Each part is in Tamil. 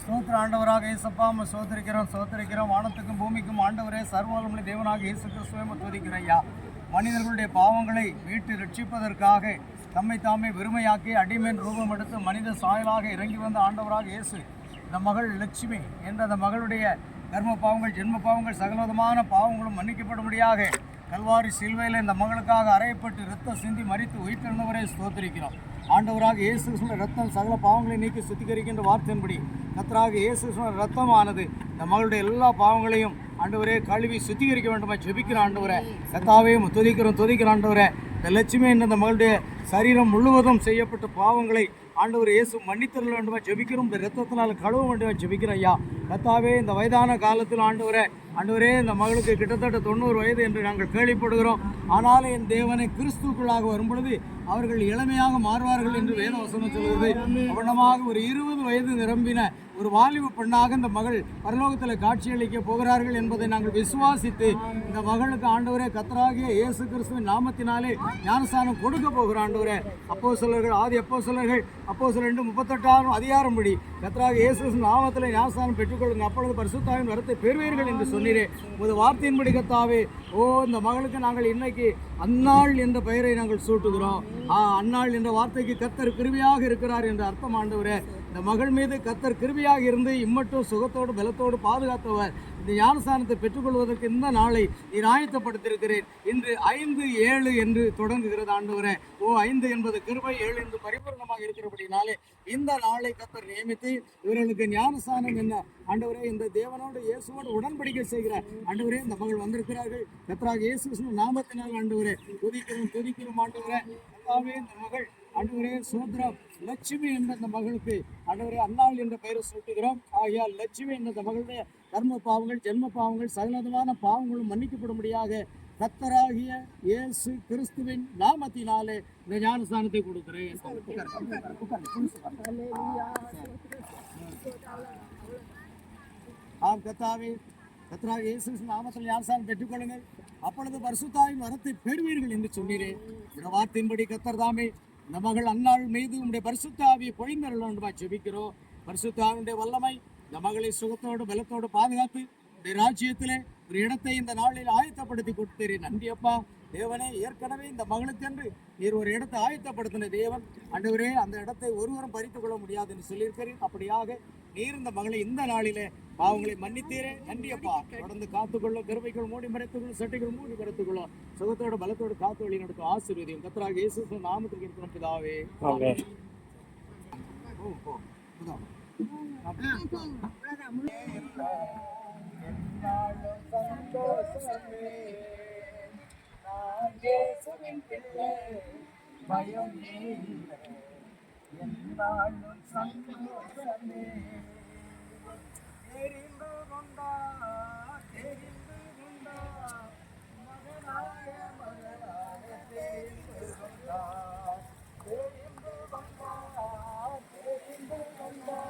ஸ்தோத்திர ஆண்டவராக இயேசப்பா சோதரிக்கிறோம் வானத்துக்கும் பூமிக்கும் ஆண்டவரே சர்வவல்லமை தேவனாக இயேசு கிறிஸ்துவை துதிக்கிறோம் ஐயா. மனிதர்களுடைய பாவங்களை மீட்டு ரட்சிப்பதற்காக தம்மை தாமே வெறுமையாக்கி அடிமேன் ரூபம் எடுத்து மனித சாயலாக இறங்கி வந்த ஆண்டவராக இயேசு இந்த மகள் லட்சுமி என்ற அந்த மகளுடைய கர்ம பாவங்கள் ஜென்ம பாவங்கள் சகலவிதமான பாவங்களும் மன்னிக்கப்படும்படியாக கல்வாரி சிலுவையில் இந்த மகளுக்காக அறையப்பட்டு இரத்தம் சிந்தி மறித்து உயிர்த்தெழுந்தவரை ஸ்தோத்திரிக்கிறோம். ஆண்டவராக இயேசு கிறிஸ்துவின் ரத்தம் சகல பாவங்களை நீக்கி சுத்திகரிக்கின்ற வார்த்தையின்படி கர்த்தராக இயேசு கிறிஸ்துவின் ரத்தமானது இந்த மகளுடைய எல்லா பாவங்களையும் ஆண்டவரே கழுவி சுத்திகரிக்க வேண்டுமா ஜெபிக்கிற ஆண்டவரை கர்த்தாவையும் துதிக்கிற ஆண்டவரை இந்த லட்சுமி என்ற இந்த மகளுடைய சரீரம் முழுவதும் செய்யப்பட்ட பாவங்களை ஆண்டவர் இயேசு மன்னித்தரல வேண்டுமா ஜெபிக்கிறோம். இந்த ரத்தத்தினால் கழுவ வேண்டுமா ஜெபிக்கிறோம் ஐயா. கர்த்தாவே இந்த வயதான காலத்தில் ஆண்டவரே இந்த மகளுக்கு கிட்டத்தட்ட 90 வயது என்று நாங்கள் கேள்விப்படுகிறோம். ஆனாலும் என் தேவனை கிறிஸ்துக்குள்ளாக வரும்பொழுது அவர்கள் இளமையாக மாறுவார்கள் என்று வேத வசனம் சொல்கிறது. அவனமாக ஒரு 20 வயது நிரம்பின ஒரு வாலிப பெண்ணாக இந்த மகள் பரலோகத்தில் காட்சியளிக்க போகிறார்கள் என்பதை நாங்கள் விசுவாசித்து இந்த மகளுக்கு ஆண்டவரே கர்த்தராகிய இயேசு கிறிஸ்துவின் நாமத்தினாலே ஞானஸ்தானம் கொடுக்க போகிற ஆண்டவரே அப்போஸ்தலர்கள் ஆதி அப்போஸ்தலர்கள் 2:38 அதிகாரம்படி கர்த்தராகிய இயேசு கிறிஸ்துவின் நாமத்தில் ஞானஸ்தானம் பெற்றுக்கொள்ளுங்க, அப்பொழுது பரிசுத்தாவின் வரத்தை பெறுவீர்கள் என்று சொன்னீரே. உமது வார்த்தையின்படி கர்த்தாவே இந்த மகளுக்கு நாங்கள் இன்னைக்கு அன்னாள் என்ற பெயரை நாங்கள் சூட்டுகிறோம். அன்னாள் என்ற வார்த்தைக்கு கர்த்தர் கிருபையாக இருக்கிறார் என்ற அர்த்தம் ஆண்டவரே. இந்த மகள் மீது கர்த்தர் கிருபையாக இருந்து இம்மட்டும் சுகத்தோடு பலத்தோடு பாதுகாத்தவர் இந்த ஞானஸ்தானத்தை பெற்றுக்கொள்வதற்கு இந்த நாளை நீர் ஆயத்தப்படுத்தியிருக்கிறேன். இன்று 5-7 என்று தொடங்குகிறது ஆண்டவரே. 5 என்பது கிருபை, 7 என்று பரிபூர்ணமாக இருக்கிறபடினாலே இந்த நாளை கர்த்தர் நியமித்து இவர்களுக்கு ஞானஸ்தானம் என்ன ஆண்டவரே இந்த தேவனோடு இயேசுவோடு உடன்படிக்கை செய்கிற ஆண்டவரே இந்த மகள் வந்திருக்கிறார்கள். கர்த்தராகிய இயேசு கிறிஸ்துவின் நாமத்தினால் ஆண்டவரே துதிக்கிறோம் ஆண்டவரே. இந்த மகள் ஆண்டவரே சோத்ரா லட்சுமி என்ற அந்த மகளுக்கு ஆண்டவரே அன்னாள் என்ற பெயரை சூட்டுகிறோம். ஆகையால் லட்சுமி என்ற அந்த மகளுடைய கர்ம பாவங்கள் ஜென்ம பாவங்கள் சகலவிதமான பாவங்களும் மன்னிக்கப்படும்படியாக கர்த்தராகிய இயேசு கிறிஸ்துவின் நாமத்தினாலே இந்த ஞானஸ்தானத்தை கொடுக்கிறேன். கர்த்தராகிய இயேசு நாமத்தில் ஞானஸ்தானம் பெற்றுக்கொள்ளுங்கள், அப்பொழுது பரிசுத்தாவின் வரத்தை பெறுவீர்கள் என்று சொன்னீரே. இந்த வார்த்தையின்படி கர்த்தர் தாமே இந்த மகள் அன்னாள் மீது உடைய பரிசுத்த ஆவியை பொழிந்தருளா ஜெபிக்கிறோம். பரிசுத்த ஆவியுடைய வல்லமை இந்த மகளை சுகத்தோடு பலத்தோடு பாதுகாத்து உடைய ராஜ்யத்திலே ஒரு இடத்தை இந்த நாளில் ஆயத்தப்படுத்தி கொடுத்தீரே. நன்றி அப்பா தேவனே. ஏற்கனவே இந்த மகளுக்கென்று நீர் ஒரு இடத்தை ஆயத்தப்படுத்தின தேவன் ஆண்டவரே. அந்த இடத்தை ஒருவரும் பறித்துக் கொள்ள முடியாது என்று சொல்லியிருக்கிறேன். அப்படியாக நீர் இந்த மகளை இந்த நாளிலே பாவங்களை மன்னித்தீரே. நன்றி அப்பா. தொடர்ந்து காத்துக்கொள்ளும், கிருபைகள் மூடி மறைத்துக்கொள்ளும், சட்டைகள் மூடி மறைத்துக்கொள்ளும், சுகத்தோடு பலத்தோடு காத்து வழி நடக்கும் ஆசீர்வதியும் கர்த்தராகிய இயேசு நாமத்துக்கு இருக்கிறோம் பிதாவே. பயம் என்னாலும் சந்தோஷமே. தெரிந்து கொண்டா மகனாய மகனாக தெரிந்து கொண்டா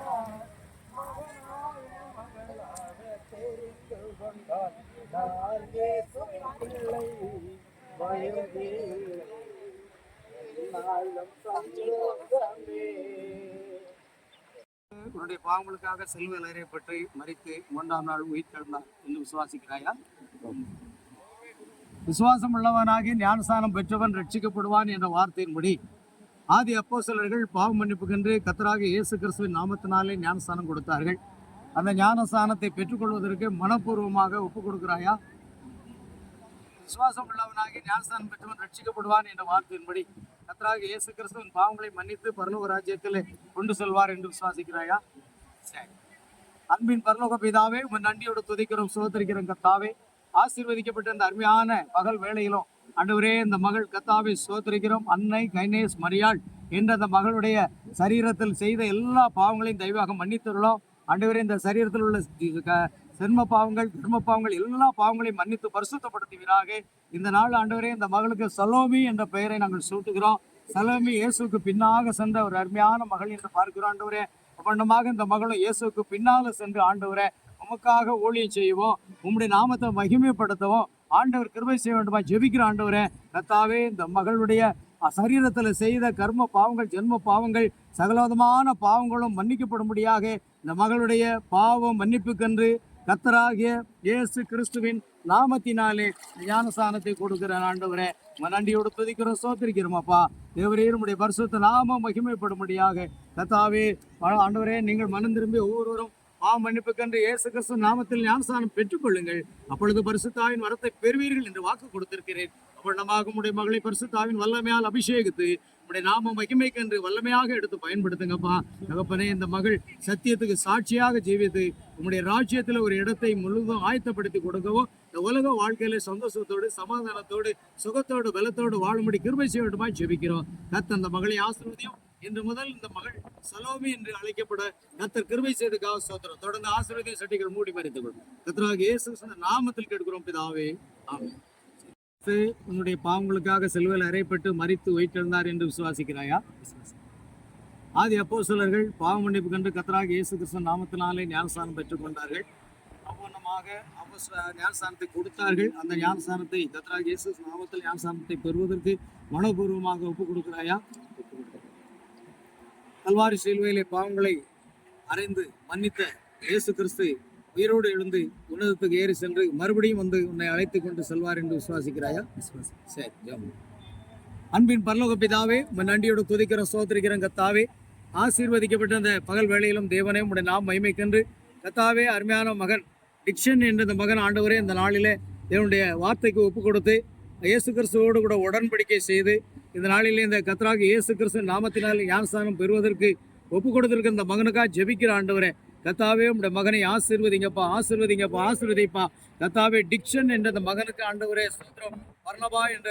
மகனாய மகளாக தெரிந்து கொண்டார். நான் இயேசுவின் பிள்ளை, பயம் இல்லை, என்னாலும் சந்தோஷமே. உன்னுடைய பாவங்களுக்காக செல்வல் அறியப்பட்டு மரித்து 3ஆம் நாள் உயிர்த்தெழுந்தார் என்று விசுவாசிக்கிறாயா? விசுவாசம் உள்ளவனாகி ஞானஸ்தானம் பெற்றவன் ரட்சிக்கப்படுவான் என்ற வார்த்தையின்படி ஆதி அப்போஸ்தலர்கள் பாவ மன்னிப்புக்கென்று கர்த்தராகிய இயேசு கிறிஸ்துவின் நாமத்தினாலே ஞானஸ்தானம் கொடுத்தார்கள். அந்த ஞானஸ்தானத்தை பெற்றுக்கொள்வதற்கு மனப்பூர்வமாக ஒப்புக் கொடுக்கிறாயா? விசுவாசம் உள்ளவனாகி ஞானஸ்தானம் பெற்றவன் ரட்சிக்கப்படுவான் என்ற வார்த்தையின்படி கர்த்தராகிய இயேசு கிறிஸ்துவின் பாவங்களை மன்னித்து பரலோக ராஜ்யத்தில் கொண்டு செல்வார் என்று விசுவாசிக்கிறாயா? சரி. அன்பின் பரலோக பிதாவே, உன் நன்றியோடு துதிக்கிறோம், சோதரிக்கிறோம் கர்த்தாவே. ஆசீர்வதிக்கப்பட்ட இந்த அருமையான பகல் வேளையிலும் ஆண்டவரே இந்த மகள் கர்த்தாவை சோதரிக்கிறோம். அன்னை கைனேஸ் மரியாள் என்ற அந்த மகளுடைய சரீரத்தில் செய்த எல்லா பாவங்களையும் தயவாக மன்னித்துள்ளோம். ஆண்டவரே இந்த சரீரத்தில் உள்ள சென்ம பாவங்கள் தர்ம பாவங்கள் எல்லா பாவங்களையும் மன்னித்து பரிசுத்தப்படுத்துவீராக. இந்த நாள் ஆண்டவரே இந்த மகளுக்கு சலோமி என்ற பெயரை நாங்கள் சூட்டுகிறோம். சலோமி இயேசுக்கு பின்னாக சென்ற ஒரு அருமையான மகள் என்று பார்க்கிறோம் ஆண்டவரே. அப்பண்டமாக இந்த மகளும் இயேசுக்கு பின்னால சென்று ஆண்டவரே உமக்காக ஊழியம் செய்வோம், உம்முடைய நாமத்தை மகிமைப்படுத்தவும் ஆண்டவர் கிருபை செய்ய வேண்டுமா ஜெபிக்கிற ஆண்டவரே. கர்த்தாவே இந்த மகளுடைய சரீரத்தில் செய்த கர்ம பாவங்கள், ஜென்ம பாவங்கள், சகலவிதமான பாவங்களும் மன்னிக்கப்படும்படியாக இந்த மகளுடைய பாவம் மன்னிப்புக்கென்று கர்த்தராகிய இயேசு கிறிஸ்துவின் நாமத்தினாலே ஞானஸ்தானத்தை கொடுக்கிற ஆண்டவரே, நன்றியோடு துதிக்கிறோம், சோத்திரிக்கிறோம். அப்பா தேவரே, உம்முடைய பரிசுத்த நாமம் மகிமைப்படும்படியாக கர்த்தாவே ஆண்டவரே, நீங்கள் மனம் திரும்பி ஒவ்வொருவரும் பாவம் மன்னிப்புக்கென்று இயேசு கிறிஸ்து நாமத்தில் ஞானஸ்தானம் பெற்றுக்கொள்ளுங்கள். அப்பொழுது பரிசுத்தாவின் வரத்தை பெறுவீர்கள் என்று வாக்கு கொடுத்திருக்கிறேன். அப்பொழுதமாக உம்முடைய மகளை பரிசுத்தாவின் வல்லமையால் அபிஷேகித்து உம்முடைய நாம மகிமைக்கென்று வல்லமையாக எடுத்து பயன்படுத்துங்கப்பா. தகப்பனே, இந்த மகள் சத்தியத்துக்கு சாட்சியாக ஜீவித்து உம்முடைய ராஜ்யத்தில் ஒரு இடத்தை முழுவதும் ஆயத்தப்படுத்தி கொடுக்கவும், இந்த உலக வாழ்க்கையில சந்தோஷத்தோடு, சமாதானத்தோடு, சுகத்தோடு, பலத்தோடு வாழும்படி கிருபை செய்யட்டுமாய் ஜெபிக்கிறோம். கர்த்தர் அந்த மகளை ஆசீர்வதியும். இன்று முதல் இந்த மகள் சலோமி என்று அழைக்கப்பட கர்த்தர் கிருபை செய்துக்காக ஸ்தோத்திரம். தொடர்ந்து ஆசீர்வதியும் சட்டிகள் மூடி மறைத்துக் கொள்ளும். கர்த்தராகிய இயேசு கிறிஸ்துவின் நாமத்தில் கேட்கிறோம் பிதாவே, ஆமென். உன்னுடைய பாவங்களுக்காக சிலுவையில் அறையப்பட்டு மரித்து உயிர்த்தெழுந்தார் என்று விசுவாசிக்கிறாயா? ஆதி அப்போஸ்தலர்கள் பாவ மன்னிப்பு கண்டு கர்த்தராகிய இயேசு கிறிஸ்துவின் நாமத்தினாலே ஞானஸ்தானம் பெற்றுக் கொண்டார்கள். அவ்வண்ணமாக ஞானஸ்தானத்தை கொடுத்தார்கள். அந்த ஞானஸ்தானத்தை கர்த்தராகிய இயேசு நாமத்தில் ஞானஸ்தானத்தை பெறுவதற்கு மனப்பூர்வமாக ஒப்புக் கொடுக்கிறாயா? கல்வாரி சிலுவையிலே பாவங்களை அறைந்து மன்னித்த இயேசு கிறிஸ்து உயிரோடு எழுந்து உன்னதத்துக்கு ஏறி சென்று மறுபடியும் வந்து உன்னை அழைத்து கொண்டு செல்வார் என்று விசுவாசிக்கிறாயா? சரி. அன்பின் பரலோக பிதாவே, நன்றியோடு துதிக்கிறோம், ஸ்தோத்திரிக்கிறோம். கர்த்தாவே, ஆசீர்வதிக்கப்பட்ட அந்த பகல் வேளையிலும் தேவனே, உம்முடைய நாம் மகிமைக்கென்று கர்த்தாவே, அருமையான மகன் டிக்ஷன் என்ற இந்த மகன் ஆண்டவரே, இந்த நாளிலே தேவனுடைய வார்த்தைக்கு ஒப்பு கொடுத்து இயேசு கிறிஸ்துவோடு கூட உடன்படிக்கை செய்து இந்த நாளிலே இந்த கர்த்தராகிய இயேசு கிறிஸ்து நாமத்தினால் ஞானஸ்தானம் பெறுவதற்கு ஒப்பு கொடுத்திருக்க இந்த மகனுக்காக ஜெபிக்கிற ஆண்டவரே, கர்த்தாவே, உம்முடைய மகனை ஆசீர்வதிங்கப்பா, ஆசீர்வதிங்கப்பா, ஆசீர்வதிப்பா. கர்த்தாவே, டிக்ஷன் என்ற அந்த மகனுக்கு ஆண்டவரே ஸ்தோத்திரம். பர்னபா என்ற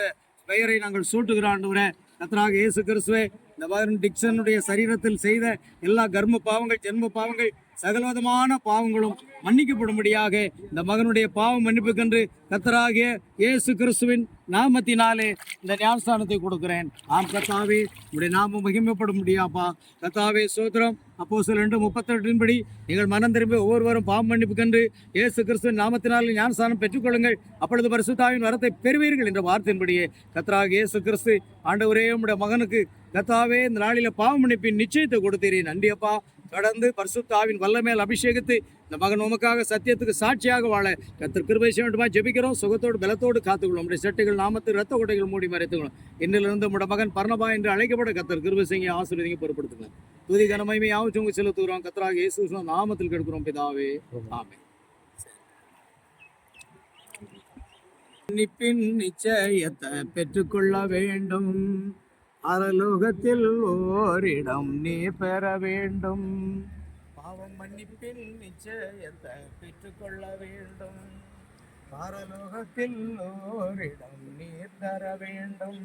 பெயரை நாங்கள் சூட்டுகிற ஆண்டவரே, கர்த்தராகிய இயேசு கிறிஸ்துவே, இந்த மகன் டிக்ஷனுடைய சரீரத்தில் செய்த எல்லா கர்ம பாவங்கள், ஜென்ம பாவங்கள், சகலவிதமான பாவங்களும் மன்னிக்கப்படும்படியாக இந்த மகனுடைய பாவம் மன்னிப்புக்கென்று கர்த்தராகிய இயேசு கிறிஸ்துவின் நாமத்தினாலே இந்த ஞானஸ்தானத்தை கொடுக்கிறேன். ஆம் கர்த்தாவே, உடைய நாமம் மகிமைப்பட முடியாப்பா. கர்த்தாவே ஸ்தோத்திரம். அப்போஸ்தலர் 2:38 நீங்கள் மனம் திரும்பி ஒவ்வொருவரும் பாவம் மன்னிப்புக்கென்று இயேசு கிறிஸ்துவின் நாமத்தினாலே ஞானஸ்தானம் பெற்றுக்கொள்ளுங்கள், அப்பொழுது பரிசுத்தாவின் வரத்தை பெறுவீர்கள் என்ற வார்த்தையின்படியே கர்த்தராகிய இயேசு கிறிஸ்து ஆண்டவரே, உம்முடைய மகனுக்கு கர்த்தாவே இந்த நாளில பாவ மன்னிப்பின் நிச்சயத்தை கொடுத்தீரேன். நன்றியப்பா. தொடர்ந்து பரிசுத்தாவின் வல்லமையால் அபிஷேகித்து இந்த மகன் உமக்காக சத்தியத்துக்கு சாட்சியாக வாழ கர்த்தர் கிருபை செய்ய வேண்டுமா ஜெபிக்கிறோம். சுகத்தோடு பலத்தோடு காத்துக்கொள்ளும். நம்முடைய செட்டுகள் நாமத்து ரத்த கொட்டைகள் மூடி மறைத்துக்கொள்ளும். இன்னிலிருந்து நம்முடைய மகன் பர்னபா என்று அழைக்கப்பட கர்த்தர் கிருபை செய்ய ஆசீர்வதிங்க பொறுப்படுத்துங்க. துதி கனமகிமை யாவற்றும் செலுத்துகிறோம். கர்த்தராகிய இயேசு நாமத்தில் கேட்கிறோம் பிதாவே, ஆமென். மன்னிப்பின் நிச்சயத்தை பெற்றுக்கொள்ள வேண்டும். அரலோகத்தில் ஓரிடம் நீ பெற வேண்டும். பாவம் மன்னிப்பின் நிச்சயத்தை பெற்றுக்கொள்ள வேண்டும். பரலோகத்தில் ஓரிடம் நீர் தர வேண்டும்.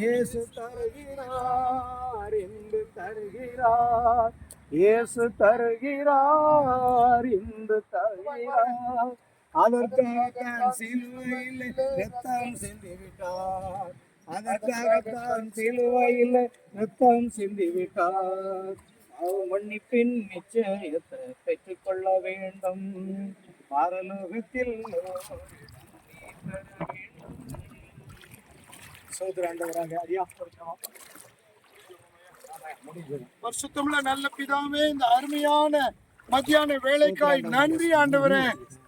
இயேசு தருகிறார் என்று தருகிறார். இயேசு தருகிறார் என்று தருகிறார். அதற்காக சிலுவையில் ரத்தம் சிந்திவிட்டார். அதற்காகத்தான் சிலுவையில் ரத்தம் சிந்திவிட்டார். மன்னிப்பின் நிச்சயத்தை பெற்றுக்கொள்ள வேண்டும். பரலோகத்தில் பரிசுத்தமுள்ள நல்ல பிதாவே, இந்த அருமையான மத்தியான வேலைக்காய் நன்றி ஆண்டவரே.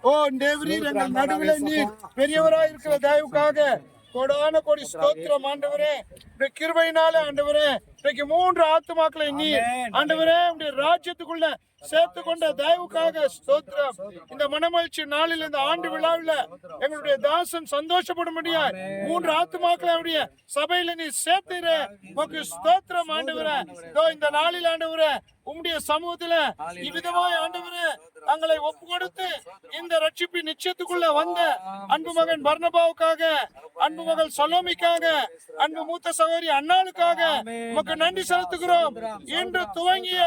ஓ தேவரீர், எங்கள் நடுவில் நீர் பெரியவராய் இருக்கிற தயவுக்காக கோடான கோடி ஸ்தோத்திரம் ஆண்டவரே. இந்த கிருபையினால ஆண்டவரே, இன்னைக்கு 3 ஆத்துமாக்களை நீர் ஆண்டவரே உடைய ராஜ்யத்துக்குள்ள சேர்த்து கொண்ட தயவுக்காக ஸ்தோத்திரம். இந்த மனமகிழ்ச்சி நாளில் இந்த ஆண்டு விழாவில் எங்களுடைய தாசன் சந்தோஷப்படும்படியா 3 ஆத்துமாக்களை அவருடைய சபையில நீ சேர்த்துற உமக்கு ஸ்தோத்திரம் ஆண்டவரே. இந்த நாளில் ஆண்டவரே உம்முடைய சமூகத்துல இவ்விதமாய் ஆண்டவரே தங்களை ஒப்பு கொடுத்து இந்த ரட்சிப்பின் நிச்சயத்துக்குள்ள வந்த அன்பு மகன் பர்னபாவுக்காக, அன்பு மகள் சலோமிக்காக, அன்பு மூத்த சகோதரி அண்ணாளுக்காக உமக்கு நன்றி செலுத்துகிறோம். இன்று துவங்கிய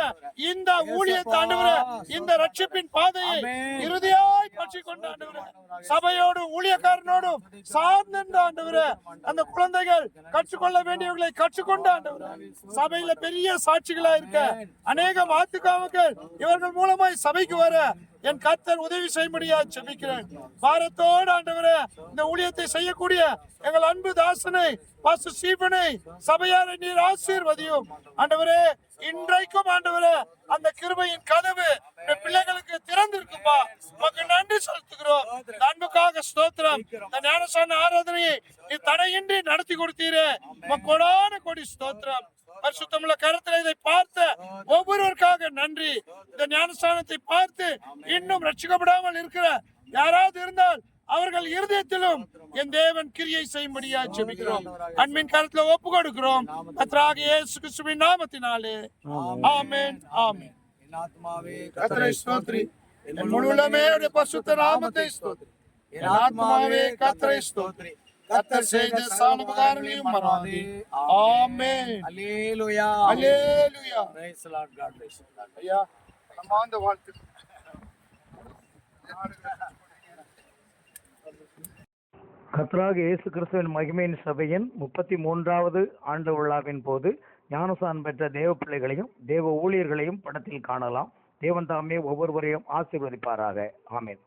இந்த ஊழியத்தை ஆண்டவரே, இந்த ரட்சிப்பின் பாதையை இறுதியாய் பற்றி கொண்ட ஆண்டவரே, சபையோடு ஊழியக்காரனோடும் சார்ந்த ஆண்டவரே, அந்த குழந்தைகள் கற்றுக்கொள்ள வேண்டியவர்களை கற்றுக்கொண்ட ஆண்டவரே, சபையில பெரிய சாட்சிகளா இருக்க அநேக மாத்துக்காமக்கள் இவர்கள் மூலமாய் சபைக்கு வர என் கர்த்தர் உதவி செய்யும்படியா ஜெபிக்கிறேன். பாரத்தோடு ஆண்டவரே இந்த ஊழியத்தை செய்யக்கூடிய எங்கள் அன்பு தாசனை பாஸ்டர் ஸ்டீபனை சபையாரை நீர் ஆசீர்வதியும் ஆண்டவரே. இன்றைக்கும் ஆண்டவரே அந்த கிருபையின் கதவு பிள்ளைகளுக்கு திறந்திருக்குப்பா. உமக்கு நன்றி செலுத்துகிறோம். அன்புக்காக ஸ்தோத்திரம். இந்த ஞானசான ஆராதனையை நீ தடையின்றி நடத்தி கொடுத்தீரே, உமக்கு கொடி ஸ்தோத்திரம். பரிசுத்தமுள்ள கருத்துல இதை பார்த்த ஒவ்வொருவருக்காக நன்றி. இந்த ஞானஸ்தானத்தை பார்த்து இன்னும் ரட்சிக்கப்படாமல் இருக்கிற யாராவது இருந்தால் அவர்கள் இருதயத்திலும் என் தேவன் கிரியை செய்யும்படியா ஜெபிக்கிறோம். அன்பின் கருத்துல ஒப்பு கொடுக்கிறோம் கர்த்தராகிய இயேசு கிறிஸ்துவின் நாமத்தினாலே. ஆமென் ஆமென். கர்த்தரை ஸ்தோத்திரி. என் முழு உள்ளமே அவருடைய பரிசுத்த நாமத்தை ஸ்தோத்திரி. என் ஆத்மாவே கர்த்தரை ஸ்தோத்திரி. கர்த்தர் செய்த சாலபகாரங்களையும் மறவாதே. ஆமென். அல்லேலூயா. அல்லேலூயா. Praise the Lord. God bless you. ஐயா நம்மாந்த வாழ்த்து. கர்த்தராகிய இயேசு கிறிஸ்துவின் மகிமையின் சபையின் 33வது ஆண்டு விழாவின் போது ஞானஸ்நானம் பெற்ற தேவ பிள்ளைகளையும் தேவ ஊழியர்களையும் படத்தில் காணலாம். தேவன் தாமே ஒவ்வொருவரையும் ஆசீர்வதிப்பாராக. ஆமென்.